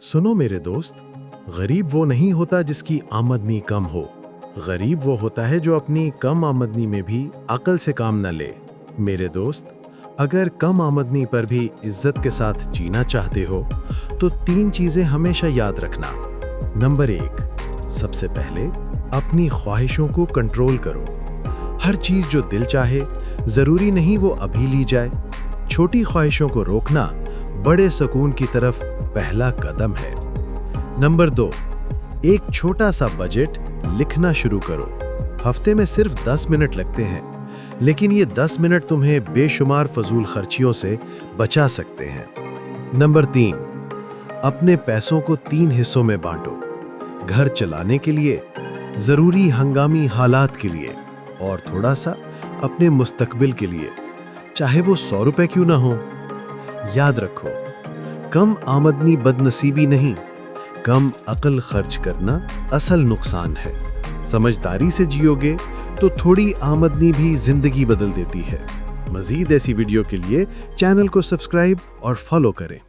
सुनो मेरे दोस्त, गरीब वो नहीं होता जिसकी आमदनी कम हो। गरीब वो होता है जो अपनी कम आमदनी में भी अक्ल से काम न ले। मेरे दोस्त, अगर कम आमदनी पर भी इज्जत के साथ जीना चाहते हो तो 3 चीजें हमेशा याद रखना। नंबर 1, सबसे पहले अपनी ख्वाहिशों को कंट्रोल करो। हर चीज जो दिल चाहे जरूरी नहीं वो अभी ली जाए। छोटी ख्वाहिशों को रोकना बड़े सुकून की तरफ पहला कदम है। नंबर 2, एक छोटा सा बजट लिखना शुरू करो। हफ्ते में सिर्फ 10 मिनट लगते हैं, लेकिन ये 10 मिनट तुम्हें बेशुमार फजूल खर्चियों से बचा सकते हैं। नंबर 3, अपने पैसों को 3 हिस्सों में बांटो। घर चलाने के लिए, जरूरी हंगामी हालात के लिए और थोड़ा सा अपने मुस्तकबिल के लिए, चाहे वो 100 रुपए क्यों ना हो। याद रखो, कम आमदनी बदनसीबी नहीं, कम अक्ल खर्च करना असल नुकसान है। समझदारी से जियोगे तो थोड़ी आमदनी भी जिंदगी बदल देती है। मजीद ऐसी वीडियो के लिए चैनल को सब्सक्राइब और फॉलो करें।